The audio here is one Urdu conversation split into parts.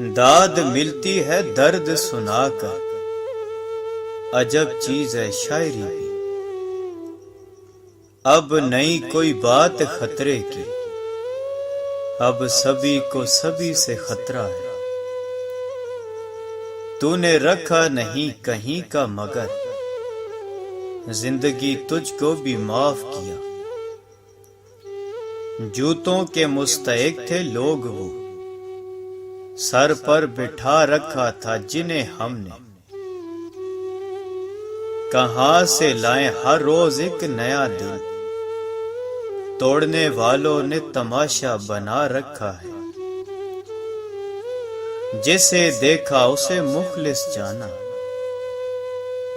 داد ملتی ہے درد سنا کر، عجب چیز ہے شاعری بھی۔ اب نہیں کوئی بات خطرے کی، اب سبھی کو سبھی سے خطرہ ہے۔ تو نے رکھا نہیں کہیں کا مگر، زندگی تجھ کو بھی معاف کیا۔ جوتوں کے مستحق تھے لوگ وہ، سر پر بٹھا رکھا تھا جنہیں ہم نے۔ کہاں سے لائیں ہر روز ایک نیا دل، توڑنے والوں نے تماشا بنا رکھا ہے۔ جسے دیکھا اسے مخلص جانا،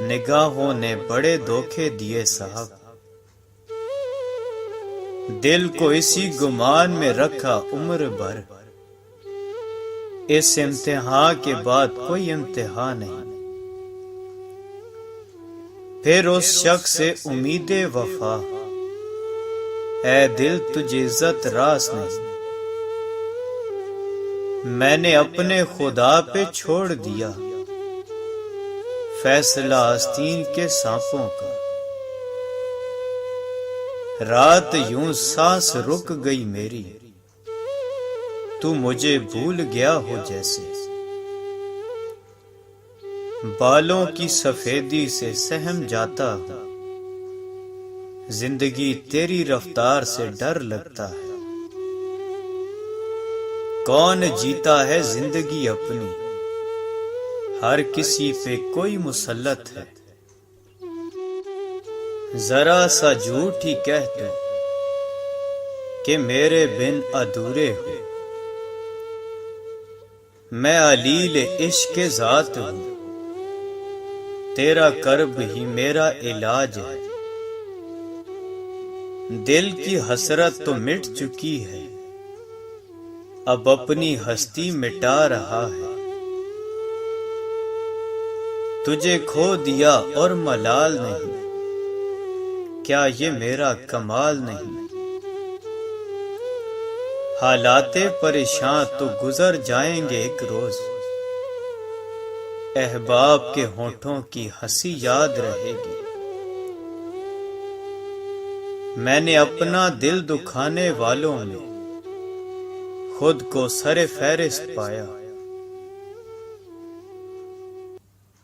نگاہوں نے بڑے دھوکے دیے صاحب۔ دل کو اسی گمان میں رکھا عمر بھر، اس امتحان کے بعد کوئی امتحان نہیں۔ پھر اس شخص سے امید وفا، اے دل تجھے عزت راس نہیں۔ میں نے اپنے خدا پہ چھوڑ دیا فیصلہ آستین کے سانپوں کا۔ رات یوں سانس رک گئی میری، تو مجھے بھول گیا ہو جیسے۔ بالوں کی سفیدی سے سہم جاتا ہوں، زندگی تیری رفتار سے ڈر لگتا ہے۔ کون جیتا ہے زندگی اپنی، ہر کسی پہ کوئی مسلط ہے۔ ذرا سا جھوٹ ہی کہہ دو کہ میرے بن ادھورے ہو۔ میں علیل عشق ذات ہوں، تیرا کرب ہی میرا علاج ہے۔ دل کی حسرت تو مٹ چکی ہے، اب اپنی ہستی مٹا رہا ہے۔ تجھے کھو دیا اور ملال نہیں، کیا یہ میرا کمال نہیں؟ حالات پریشان تو گزر جائیں گے ایک روز، احباب کے ہونٹوں کی ہنسی یاد رہے گی۔ میں نے اپنا دل دکھانے والوں میں خود کو سر فہرست پایا۔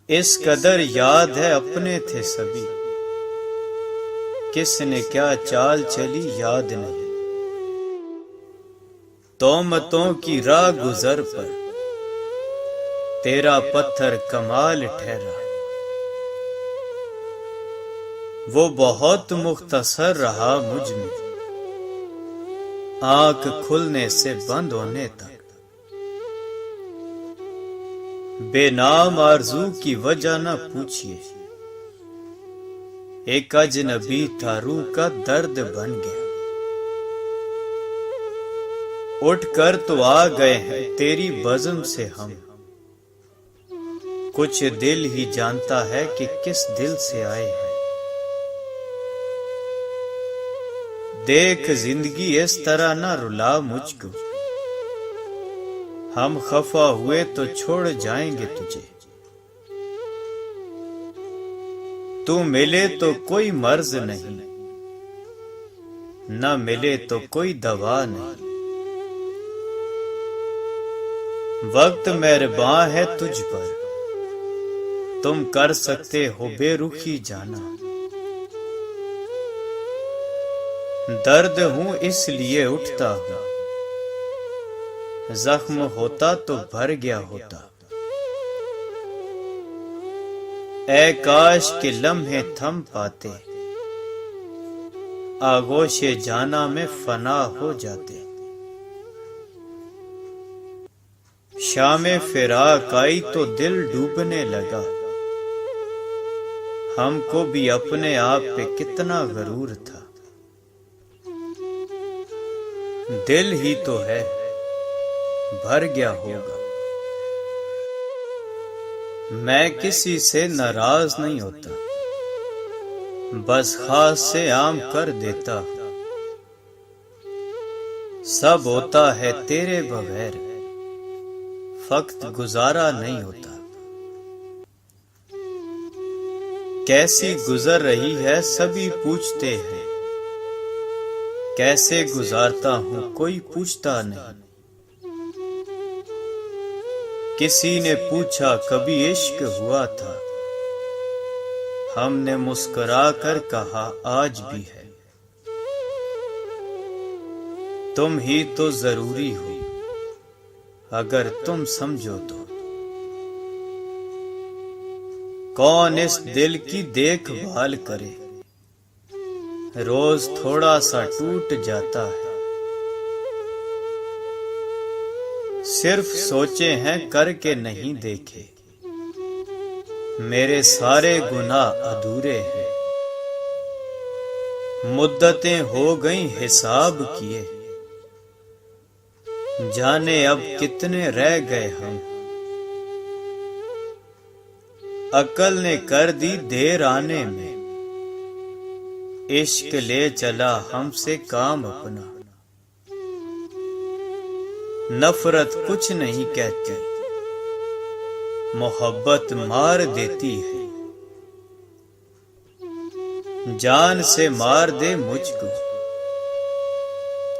اس قدر یاد ہے اپنے تھے سبھی، کس نے کیا چال چلی یاد نہیں۔ تہمتوں کی راہ گزر پر تیرا پتھر کمال ٹھہرا، وہ بہت مختصر رہا مجھ میں، آنکھ کھلنے سے بند ہونے تک۔ بے نام آرزو کی وجہ نہ پوچھئے، ایک اجنبی تھا روح کا درد بن گیا۔ اٹھ کر تو آ گئے ہیں تیری بزم سے ہم، کچھ دل ہی جانتا ہے کہ کس دل سے آئے ہیں۔ دیکھ زندگی اس طرح نہ رلا مجھ کو، ہم خفا ہوئے تو چھوڑ جائیں گے تجھے۔ تو ملے تو کوئی مرض نہیں، نہ ملے تو کوئی دوا نہیں۔ وقت مہرباں ہے تجھ پر، تم کر سکتے ہو بے رخی جانا۔ درد ہوں اس لیے اٹھتا ہوں، زخم ہوتا تو بھر گیا ہوتا۔ اے کاش کے لمحے تھم پاتے، آغوش جانا میں فنا ہو جاتے۔ شام فراق آئی تو دل ڈوبنے لگا، ہم کو بھی اپنے آپ پہ کتنا غرور تھا۔ دل ہی تو ہے بھر گیا ہوگا۔ میں کسی سے ناراض نہیں ہوتا، بس خاص سے عام کر دیتا۔ سب ہوتا ہے تیرے بغیر، وقت گزارا نہیں ہوتا۔ کیسی گزر رہی ہے سبھی پوچھتے ہیں، کیسے گزارتا ہوں کوئی پوچھتا نہیں۔ کسی نے پوچھا کبھی عشق ہوا تھا، ہم نے مسکرا کر کہا آج بھی ہے۔ تم ہی تو ضروری ہو اگر تم سمجھو تو۔ کون اس دل کی دیکھ بھال کرے، روز تھوڑا سا ٹوٹ جاتا ہے۔ صرف سوچے ہیں کر کے نہیں دیکھے، میرے سارے گناہ ادھورے ہیں۔ مدتیں ہو گئیں حساب کیے، جانے اب کتنے رہ گئے ہم۔ عقل نے کر دی دیر آنے میں، عشق لے چلا ہم سے کام اپنا۔ نفرت کچھ نہیں کہتی، محبت مار دیتی ہے۔ جان سے مار دے مجھ کو،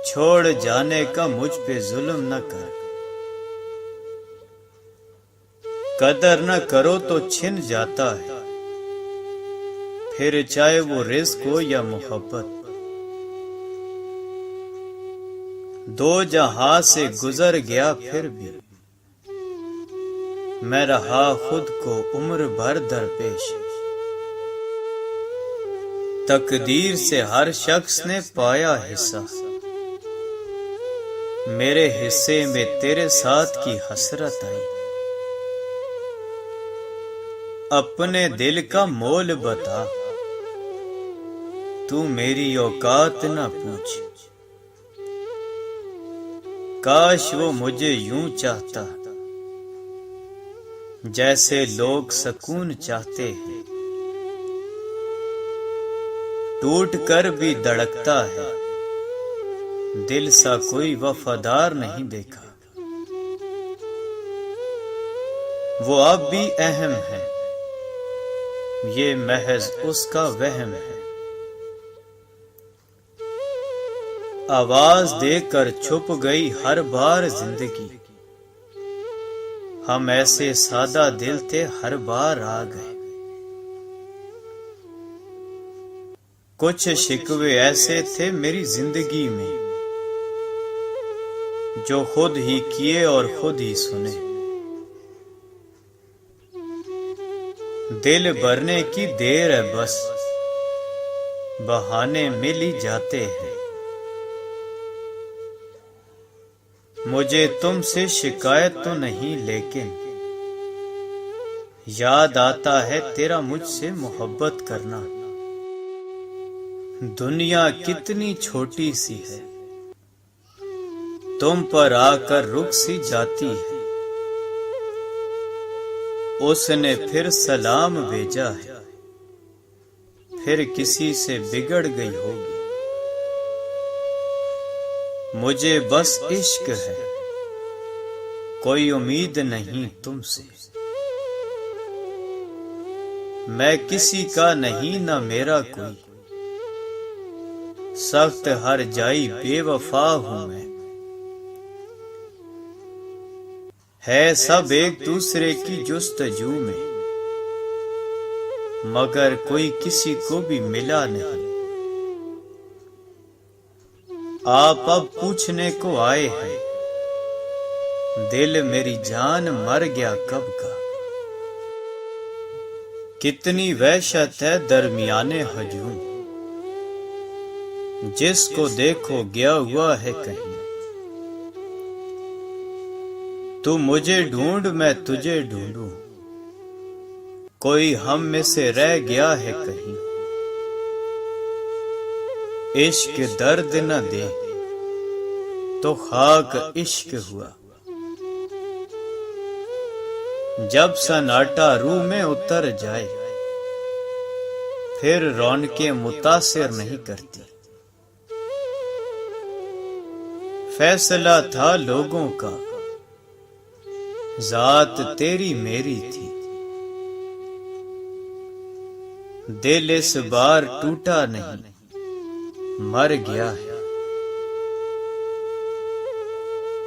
چھوڑ جانے کا مجھ پہ ظلم نہ کر۔ قدر نہ کرو تو چھن جاتا ہے، پھر چاہے وہ رزق ہو یا محبت۔ دو جہاں سے گزر گیا پھر بھی، میں رہا خود کو عمر بھر درپیش۔ تقدیر سے ہر شخص نے پایا حصہ، میرے حصے میں تیرے ساتھ کی حسرت آئی۔ اپنے دل کا مول بتا، تو میری اوقات نہ پوچھ۔ کاش وہ مجھے یوں چاہتا جیسے لوگ سکون چاہتے ہیں۔ ٹوٹ کر بھی دھڑکتا ہے، دل سا کوئی وفادار نہیں دیکھا۔ وہ اب بھی اہم ہے، یہ محض اس کا وہم ہے۔ آواز دے کر چھپ گئی ہر بار زندگی، ہم ایسے سادہ دل تھے ہر بار آ گئے۔ کچھ شکوے ایسے تھے میری زندگی میں، جو خود ہی کیے اور خود ہی سنے۔ دل بھرنے کی دیر ہے بس، بہانے مل ہی جاتے ہیں۔ مجھے تم سے شکایت تو نہیں، لیکن یاد آتا ہے تیرا مجھ سے محبت کرنا۔ دنیا کتنی چھوٹی سی ہے، تم پر آ کر رک سی جاتی ہے۔ اس نے پھر سلام بھیجا ہے، پھر کسی سے بگڑ گئی ہوگی۔ مجھے بس عشق ہے، کوئی امید نہیں تم سے۔ میں کسی کا نہیں نہ میرا کوئی، سخت ہر جائی بے وفا ہوں میں۔ ہے سب ایک دوسرے کی جستجو میں، مگر کوئی کسی کو بھی ملا نہیں۔ آپ اب پوچھنے کو آئے ہیں، دل میری جان مر گیا کب کا۔ کتنی وحشت ہے درمیانے ہجوم، جس کو دیکھو گیا ہوا ہے کہیں۔ تو مجھے ڈھونڈ میں تجھے ڈھونڈوں، کوئی ہم میں سے رہ گیا ہے کہیں۔ عشق درد نہ دے تو خاک عشق ہوا، جب سناٹا روح میں اتر جائے پھر رونقیں متاثر نہیں کرتی۔ فیصلہ تھا لوگوں کا، ذات تیری میری تھی، دل اس بار ٹوٹا نہیں، مر گیا ہے